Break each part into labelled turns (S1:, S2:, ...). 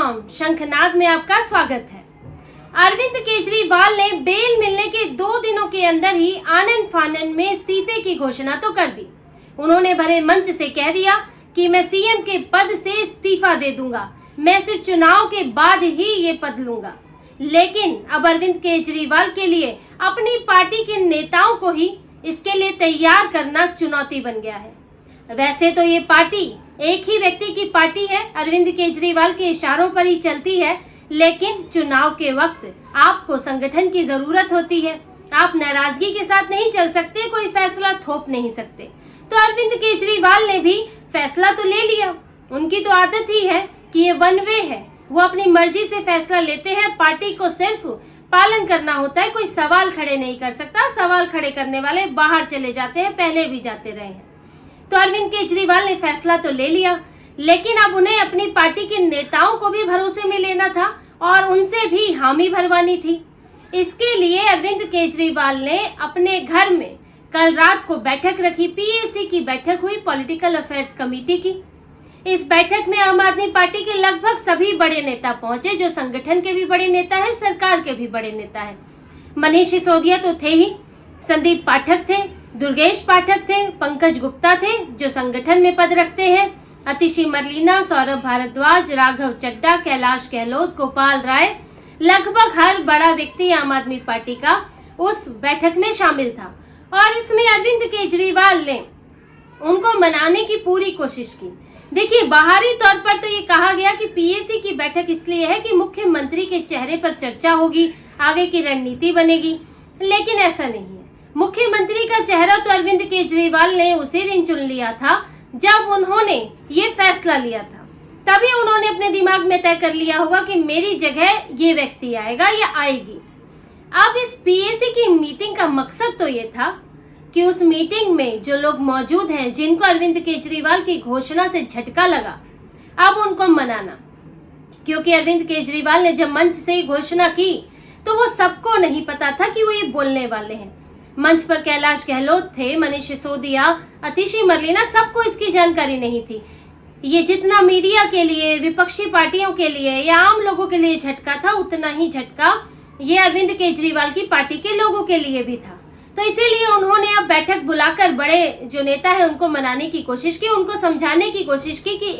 S1: राम, शंखनाद में आपका स्वागत है। अरविंद केजरीवाल ने बेल मिलने के 2 दिनों के अंदर ही आनन फानन में इस्तीफे की घोषणा तो कर दी। उन्होंने भरे मंच से कह दिया कि मैं सीएम के पद से इस्तीफा दे दूंगा, मैं सिर्फ चुनाव के बाद ही ये पद लूंगा। लेकिन अब अरविंद केजरीवाल के लिए अपनी पार्टी के नेताओं को ही इसके लिए तैयार करना चुनौती बन गया है। वैसे तो ये पार्टी एक ही व्यक्ति की पार्टी है, अरविंद केजरीवाल के इशारों पर ही चलती है, लेकिन चुनाव के वक्त आपको संगठन की जरूरत होती है। आप नाराजगी के साथ नहीं चल सकते, कोई फैसला थोप नहीं सकते। तो अरविंद केजरीवाल ने भी फैसला तो ले लिया। उनकी तो आदत ही है कि ये वन वे है, वो अपनी मर्जी से फैसला लेते हैं, पार्टी को सिर्फ पालन करना होता है, कोई सवाल खड़े नहीं कर सकता। सवाल खड़े करने वाले बाहर चले जाते हैं, पहले भी जाते रहे हैं। तो अरविंद केजरीवाल ने फैसला तो ले लिया, लेकिन अब उन्हें अपनी पार्टी के नेताओं को भी भरोसे में लेना था और उनसे भी हामी भरवानी थी। इसके लिए अरविंद केजरीवाल ने अपने घर में कल रात को बैठक रखी। पीएसी की बैठक हुई, पॉलिटिकल अफेयर्स कमेटी की। इस बैठक में आम आदमी पार्टी के लगभग सभी बड़े नेता पहुंचे, जो संगठन के भी बड़े नेता है, सरकार के भी बड़े नेता है। मनीष सिसोदिया तो थे ही, संदीप पाठक थे, दुर्गेश पाठक थे, पंकज गुप्ता थे जो संगठन में पद रखते हैं, अतिशी मरलीना, सौरभ भारद्वाज, राघव चड्डा, कैलाश गहलोत, गोपाल राय, लगभग हर बड़ा व्यक्ति आम आदमी पार्टी का उस बैठक में शामिल था। और इसमें अरविंद केजरीवाल ने उनको मनाने की पूरी कोशिश की। देखिए, बाहरी तौर पर तो ये कहा गया कि पीएसी की बैठक इसलिए है कि मुख्यमंत्री के चेहरे पर चर्चा होगी, आगे की रणनीति बनेगी, लेकिन ऐसा नहीं है। मुख्यमंत्री का चेहरा तो अरविंद केजरीवाल ने उसी दिन चुन लिया था जब उन्होंने ये फैसला लिया था। तभी उन्होंने अपने दिमाग में तय कर लिया होगा कि मेरी जगह ये व्यक्ति आएगा या आएगी। अब इस पीएसी की मीटिंग का मकसद तो ये था कि उस मीटिंग में जो लोग मौजूद हैं, जिनको अरविंद केजरीवाल की घोषणा से झटका लगा, अब उनको मनाना। क्योंकि अरविंद केजरीवाल ने जब मंच से घोषणा की तो वो सबको नहीं पता था कि वो ये बोलने वाले हैं। मंच पर कैलाश गहलोत थे, मनीष सिसोदिया, अतिशी मरलीना, सबको इसकी जानकारी नहीं थी। ये जितना मीडिया के लिए, विपक्षी पार्टियों के लिए या आम लोगों के लिए झटका था, उतना ही झटका ये अरविंद केजरीवाल की पार्टी के लोगों के लिए भी था। तो इसीलिए उन्होंने अब बैठक बुलाकर बड़े जो नेता है उनको मनाने की कोशिश की, उनको समझाने की कोशिश की कि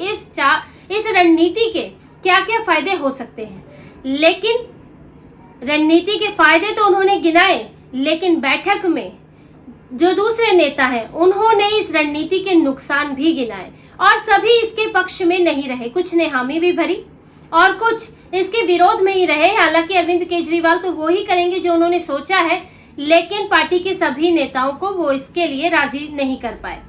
S1: इस रणनीति के क्या क्या फायदे हो सकते हैं। लेकिन रणनीति के फायदे तो उन्होंने गिनाए, लेकिन बैठक में जो दूसरे नेता हैं उन्होंने इस रणनीति के नुकसान भी गिनाए और सभी इसके पक्ष में नहीं रहे। कुछ ने हामी भी भरी और कुछ इसके विरोध में ही रहे। हालांकि अरविंद केजरीवाल तो वो ही करेंगे जो उन्होंने सोचा है, लेकिन पार्टी के सभी नेताओं को वो इसके लिए राजी नहीं कर पाए।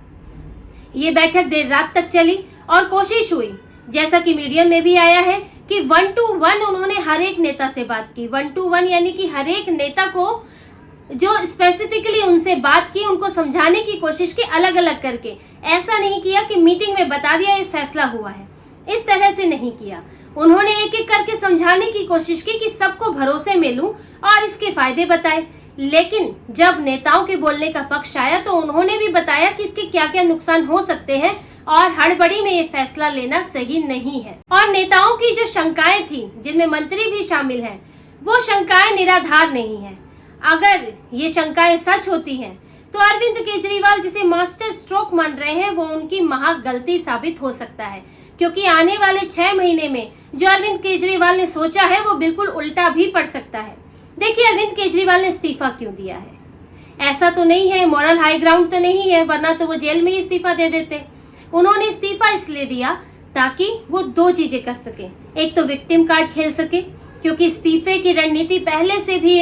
S1: ये बैठक देर रात तक चली और कोशिश हुई, जैसा कि मीडिया में भी आया है, कि 1 to 1 उन्होंने हर एक नेता से बात की। 1 to 1 यानी कि हर एक नेता को जो स्पेसिफिकली उनसे बात की, उनको समझाने की कोशिश की, अलग अलग करके। ऐसा नहीं किया कि मीटिंग में बता दिया ये फैसला हुआ है, इस तरह से नहीं किया। उन्होंने एक एक करके समझाने की कोशिश की कि सबको भरोसे में लूं और इसके फायदे बताए। लेकिन जब नेताओं के बोलने का पक्ष आया तो उन्होंने भी बताया कि इसके क्या क्या नुकसान हो सकते हैं और हड़बड़ी में ये फैसला लेना सही नहीं है। और नेताओं की जो शंकाएं थी, जिनमें मंत्री भी शामिल हैं, वो शंकाएं निराधार नहीं है। अगर ये शंकाएं सच होती हैं तो अरविंद केजरीवाल जिसे मास्टर स्ट्रोक मान रहे हैं, वो उनकी महा गलती साबित हो सकता है। क्योंकि आने वाले 6 महीने में जो अरविंद केजरीवाल ने सोचा है वो बिल्कुल उल्टा भी पड़ सकता है। देखिए, अरविंद केजरीवाल ने इस्तीफा क्यों दिया है? ऐसा तो नहीं है, मॉरल हाई ग्राउंड तो नहीं है, वरना तो वो जेल में ही इस्तीफा दे देते। उन्होंने इस्तीफा इसलिए दिया ताकि वो 2 चीजें कर सके। एक तो विक्टिम कार्ड खेल सके, क्योंकि इस्तीफे की रणनीति पहले से भी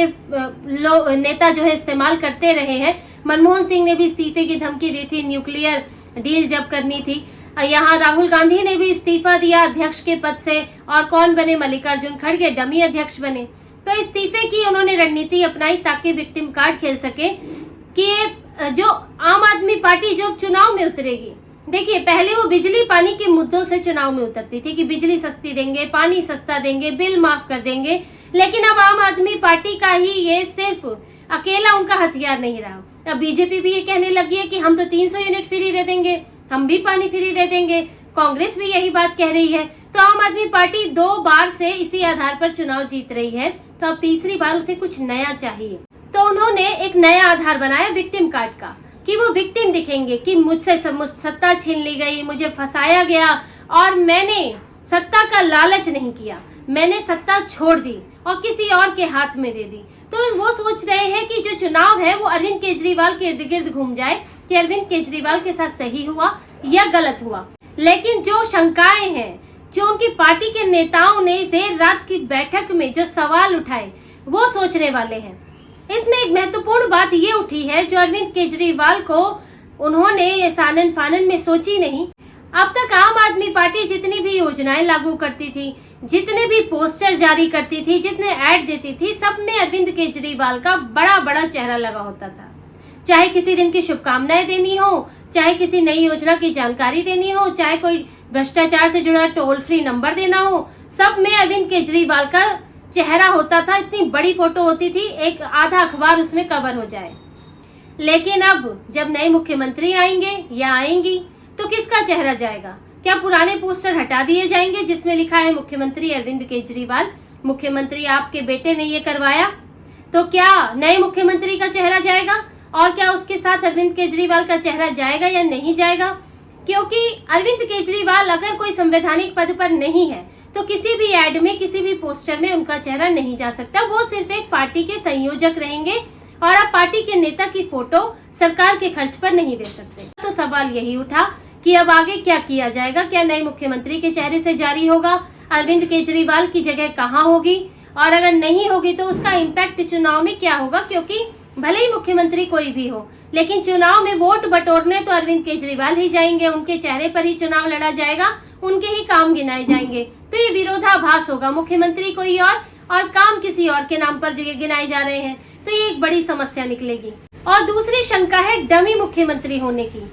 S1: नेता जो है इस्तेमाल करते रहे हैं। मनमोहन सिंह ने भी इस्तीफे की धमकी दी थी, न्यूक्लियर डील जब करनी थी। यहाँ राहुल गांधी ने भी इस्तीफा दिया अध्यक्ष के पद से, और कौन बने? मल्लिकार्जुन खड़गे डमी अध्यक्ष बने। तो इस्तीफे की उन्होंने रणनीति अपनाई ताकि विक्टिम कार्ड खेल सके कि जो आम आदमी पार्टी जो चुनाव में उतरेगी। देखिए, पहले वो बिजली पानी के मुद्दों से चुनाव में उतरती थी कि बिजली सस्ती देंगे, पानी सस्ता देंगे, बिल माफ कर देंगे। लेकिन अब आम आदमी पार्टी का ही ये सिर्फ अकेला उनका हथियार नहीं रहा। अब बीजेपी भी ये कहने लगी है कि हम तो 300 यूनिट फ्री दे देंगे, हम भी पानी फ्री दे देंगे। कांग्रेस भी यही बात कह रही है। तो आम आदमी पार्टी 2 बार से इसी आधार पर चुनाव जीत रही है, तो अब तीसरी बार उसे कुछ नया चाहिए। तो उन्होंने एक नया आधार बनाया विक्टिम कार्ड का, कि वो विक्टिम दिखेंगे कि मुझसे सत्ता छीन ली गई, मुझे फंसाया गया और मैंने सत्ता का लालच नहीं किया, मैंने सत्ता छोड़ दी और किसी और के हाथ में दे दी। तो वो सोच रहे हैं कि जो चुनाव है वो अरविंद केजरीवाल के इर्द गिर्द घूम जाए कि अरविंद केजरीवाल के साथ सही हुआ या गलत हुआ। लेकिन जो शंकाएं हैं, जो उनकी पार्टी के नेताओं ने देर रात की बैठक में जो सवाल उठाए, वो सोचने वाले हैं। इसमें एक महत्वपूर्ण बात ये उठी है जो अरविंद केजरीवाल को उन्होंने सानन फानन में सोची नहीं। अब तक आम आदमी पार्टी जितनी भी योजनाएं लागू करती थी, जितने भी पोस्टर जारी करती थी, जितने ऐड देती थी, सब में अरविंद केजरीवाल का बड़ा बड़ा चेहरा लगा होता था। चाहे किसी दिन की शुभकामनाएं देनी हो, चाहे किसी नई योजना की जानकारी देनी हो, चाहे कोई भ्रष्टाचार से जुड़ा टोल फ्री नंबर देना हो, सब में अरविंद केजरीवाल का चेहरा होता था। इतनी बड़ी फोटो होती थी, एक आधा अखबार उसमें कवर हो जाए। लेकिन अब जब नए मुख्यमंत्री आएंगे या आएंगी तो किसका चेहरा जाएगा? क्या पुराने पोस्टर हटा दिए जाएंगे जिसमें लिखा है मुख्यमंत्री अरविंद केजरीवाल, मुख्यमंत्री आपके बेटे ने ये करवाया? तो क्या नए मुख्यमंत्री का चेहरा जाएगा और क्या उसके साथ अरविंद केजरीवाल का चेहरा जाएगा या नहीं जाएगा? क्योंकि अरविंद केजरीवाल अगर कोई संवैधानिक पद पर नहीं है तो किसी भी एड में, किसी भी पोस्टर में उनका चेहरा नहीं जा सकता। वो सिर्फ एक पार्टी के संयोजक रहेंगे और आप पार्टी के नेता की फोटो सरकार के खर्च पर नहीं दे सकते। तो सवाल यही उठा कि अब आगे क्या किया जाएगा? क्या नए मुख्यमंत्री के चेहरे से जारी होगा? अरविंद केजरीवाल की जगह कहाँ होगी? और अगर नहीं होगी तो उसका इम्पैक्ट चुनाव में क्या होगा? क्योंकि भले ही मुख्यमंत्री कोई भी हो, लेकिन चुनाव में वोट बटोरने तो अरविंद केजरीवाल ही जाएंगे, उनके चेहरे पर ही चुनाव लड़ा जाएगा, उनके ही काम गिनाए जाएंगे। तो ये विरोधाभास होगा, मुख्यमंत्री कोई और काम किसी और के नाम पर गिनाए जा रहे हैं। तो ये एक बड़ी समस्या निकलेगी। और दूसरी शंका है डमी मुख्यमंत्री होने की।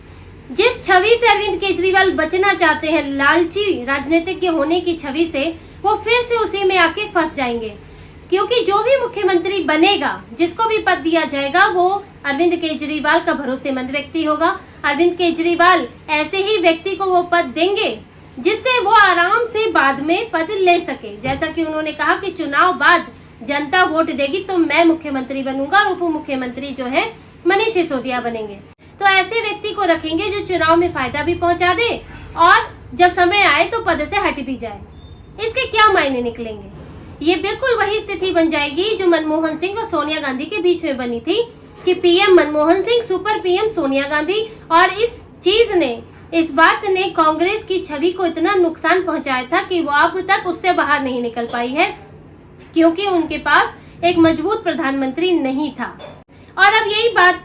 S1: जिस छवि से अरविंद केजरीवाल बचना चाहते हैं, लालची राजनीतिक के होने की छवि से, वो फिर से उसी में आके फंस जाएंगे। क्योंकि जो भी मुख्यमंत्री बनेगा, जिसको भी पद दिया जाएगा, वो अरविंद केजरीवाल का भरोसेमंद व्यक्ति होगा। अरविंद केजरीवाल ऐसे ही व्यक्ति को वो पद देंगे जिससे वो आराम से बाद में पद ले सके। जैसा कि उन्होंने कहा कि चुनाव बाद जनता वोट देगी तो मैं मुख्यमंत्री बनूंगा और उप मुख्यमंत्री जो है मनीष सिसोदिया बनेंगे। तो ऐसे व्यक्ति को रखेंगे जो चुनाव में फायदा भी पहुंचा दे और जब समय आए तो पद से हट भी जाए। इसके क्या मायने निकलेंगे? ये बिल्कुल वही स्थिति बन जाएगी जो मनमोहन सिंह और सोनिया गांधी के बीच में बनी थी कि PM Manmohan Singh super PM Sonia Gandhi. और इस बात ने कांग्रेस की छवि को इतना नुकसान पहुंचाया था कि वो अब तक उससे बाहर नहीं निकल पाई है, क्योंकि उनके पास एक मजबूत प्रधानमंत्री नहीं था। और अब यही बात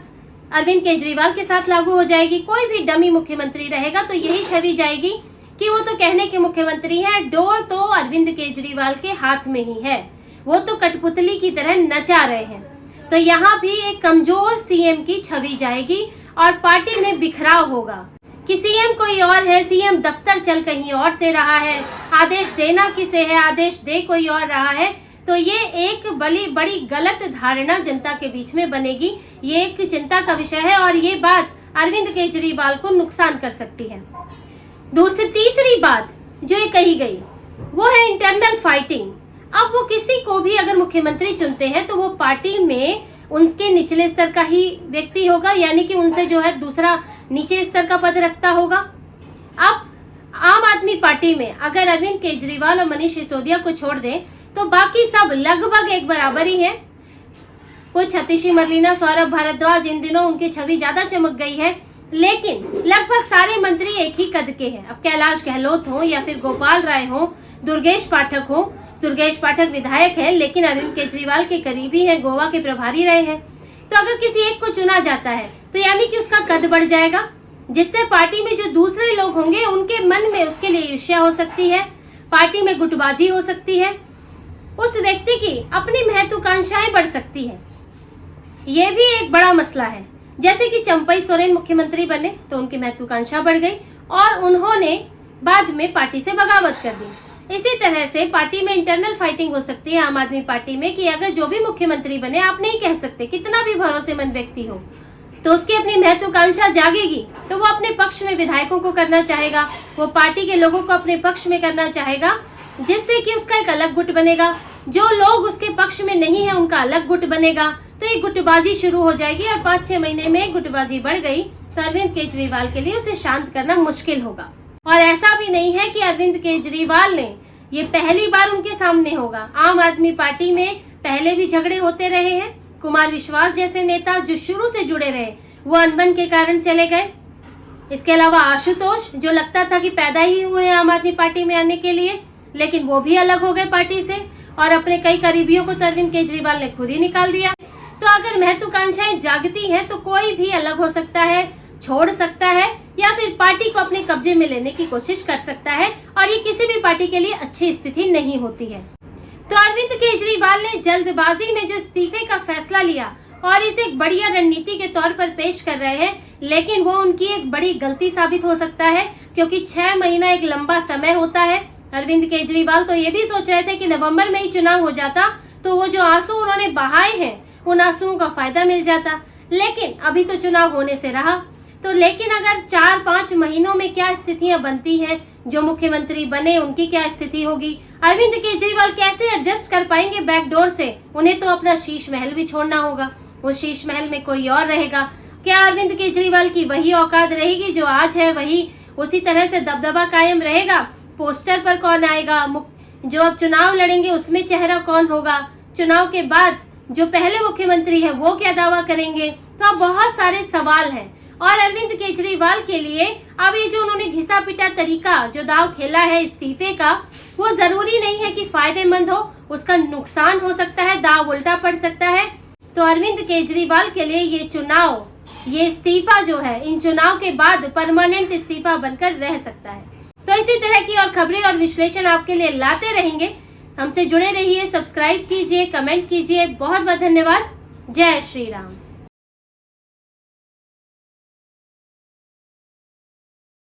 S1: अरविंद केजरीवाल के साथ लागू हो जाएगी। कोई भी डमी मुख्यमंत्री रहेगा तो यही छवि जाएगी कि वो तो कहने के मुख्यमंत्री हैं, डोर तो अरविंद केजरीवाल के हाथ में ही है, वो तो कठपुतली की तरह नचा रहे हैं। तो यहाँ भी एक कमजोर सीएम की छवि जाएगी और पार्टी में बिखराव होगा कि सीएम कोई और है, सीएम दफ्तर चल कहीं और से रहा है, आदेश देना किसे है, आदेश दे कोई और रहा है। तो ये एक बड़ी गलत धारणा जनता के बीच में बनेगी। ये एक चिंता का विषय है और ये बात अरविंद केजरीवाल को नुकसान कर सकती है। तीसरी बात जो ये कही गई वो है इंटरनल फाइटिंग। अब वो किसी को भी अगर मुख्यमंत्री चुनते हैं तो वो पार्टी में उनके निचले स्तर का ही व्यक्ति होगा, यानी कि उनसे जो है दूसरा नीचे स्तर का पद रखता होगा। अब आम आदमी पार्टी में अगर अरविंद केजरीवाल और मनीष सिसोदिया को छोड़ दें तो बाकी सब लगभग एक बराबर ही है। कुछ आतिशी मरलीना, सौरभ भारद्वाज, इन दिनों उनकी छवि ज्यादा चमक गई है, लेकिन लगभग सारे मंत्री एक ही कद के हैं। अब कैलाश गहलोत हो या फिर गोपाल राय हो, दुर्गेश पाठक हो, दुर्गेश पाठक विधायक है लेकिन अरविंद केजरीवाल के करीबी है, गोवा के प्रभारी रहे हैं। तो अगर किसी एक को चुना जाता है तो यानी कि उसका कद बढ़ जाएगा, जिससे पार्टी में जो दूसरे लोग होंगे उनके मन में उसके लिए ईर्ष्या हो सकती है, पार्टी में गुटबाजी हो सकती है, उस व्यक्ति की अपनी महत्वाकांक्षाएं बढ़ सकती है। ये भी एक बड़ा मसला है। जैसे कि चंपई सोरेन मुख्यमंत्री बने तो उनकी महत्वाकांक्षा बढ़ गई और उन्होंने बाद में पार्टी से बगावत कर दी। इसी तरह से पार्टी में इंटरनल फाइटिंग हो सकती है आम आदमी पार्टी में कि अगर जो भी मुख्यमंत्री बने, आप नहीं कह सकते कितना भी भरोसेमंद व्यक्ति हो, तो उसकी अपनी महत्वाकांक्षा जागेगी तो वो अपने पक्ष में विधायकों को करना चाहेगा, वो पार्टी के लोगों को अपने पक्ष में करना चाहेगा, जिससे कि उसका एक अलग गुट बनेगा। जो लोग उसके पक्ष में नहीं है उनका अलग गुट बनेगा, तो एक गुटबाजी शुरू हो जाएगी और 5-6 महीने में गुटबाजी बढ़ गई तो अरविंद केजरीवाल के लिए उसे शांत करना मुश्किल होगा। और ऐसा भी नहीं है कि अरविंद केजरीवाल ने ये पहली बार उनके सामने होगा। आम आदमी पार्टी में पहले भी झगड़े होते रहे हैं। कुमार विश्वास जैसे नेता जो शुरू से जुड़े रहे वो अनबन के कारण चले गए। इसके अलावा आशुतोष जो लगता था कि पैदा ही हुए हैं आम आदमी पार्टी में आने के लिए, लेकिन वो भी अलग हो गए पार्टी से और अपने कई करीबियों को तो अरविंद केजरीवाल ने खुद ही निकाल दिया। तो अगर महत्वाकांक्षाएं जागती हैं तो कोई भी अलग हो सकता है, छोड़ सकता है या फिर पार्टी को अपने कब्जे में लेने की कोशिश कर सकता है, और ये किसी भी पार्टी के लिए अच्छी स्थिति नहीं होती है। तो अरविंद केजरीवाल ने जल्दबाजी में जो इस्तीफे का फैसला लिया और इसे एक बढ़िया रणनीति के तौर पर पेश कर रहे हैं, लेकिन वो उनकी एक बड़ी गलती साबित हो सकता है, क्योंकि 6 महीना एक लंबा समय होता है। अरविंद केजरीवाल तो ये भी सोच रहे थे कि नवंबर में ही चुनाव हो जाता तो वो जो आंसू उन्होंने बहाए हैं उन आंसुओं का फायदा मिल जाता, लेकिन अभी तो चुनाव होने से रहा। तो लेकिन अगर 4-5 महीनों में क्या स्थितियां बनती हैं, जो मुख्यमंत्री बने उनकी क्या स्थिति होगी, अरविंद केजरीवाल कैसे एडजस्ट कर पाएंगे बैकडोर से, उन्हें तो अपना शीश महल भी छोड़ना होगा। वो शीश महल में कोई और रहेगा। क्या अरविंद केजरीवाल की वही औकात रहेगी जो आज है, वही उसी तरह से दबदबा कायम रहेगा? पोस्टर पर कौन आएगा, जो अब चुनाव लड़ेंगे उसमें चेहरा कौन होगा, चुनाव के बाद जो पहले मुख्यमंत्री है वो क्या दावा करेंगे? तो अब बहुत सारे सवाल हैं। और अरविंद केजरीवाल के लिए अब ये जो उन्होंने घिसा पिटा तरीका जो दाव खेला है इस्तीफे का, वो जरूरी नहीं है कि फायदेमंद हो, उसका नुकसान हो सकता है, दाव उल्टा पड़ सकता है। तो अरविंद केजरीवाल के लिए ये चुनाव, ये इस्तीफा जो है, इन चुनाव के बाद परमानेंट इस्तीफा बनकर रह सकता है। तो इसी तरह की और खबरें और विश्लेषण आपके लिए लाते रहेंगे। हमसे जुड़े रहिए, सब्सक्राइब कीजिए, कमेंट कीजिए। बहुत बहुत धन्यवाद। जय श्री राम।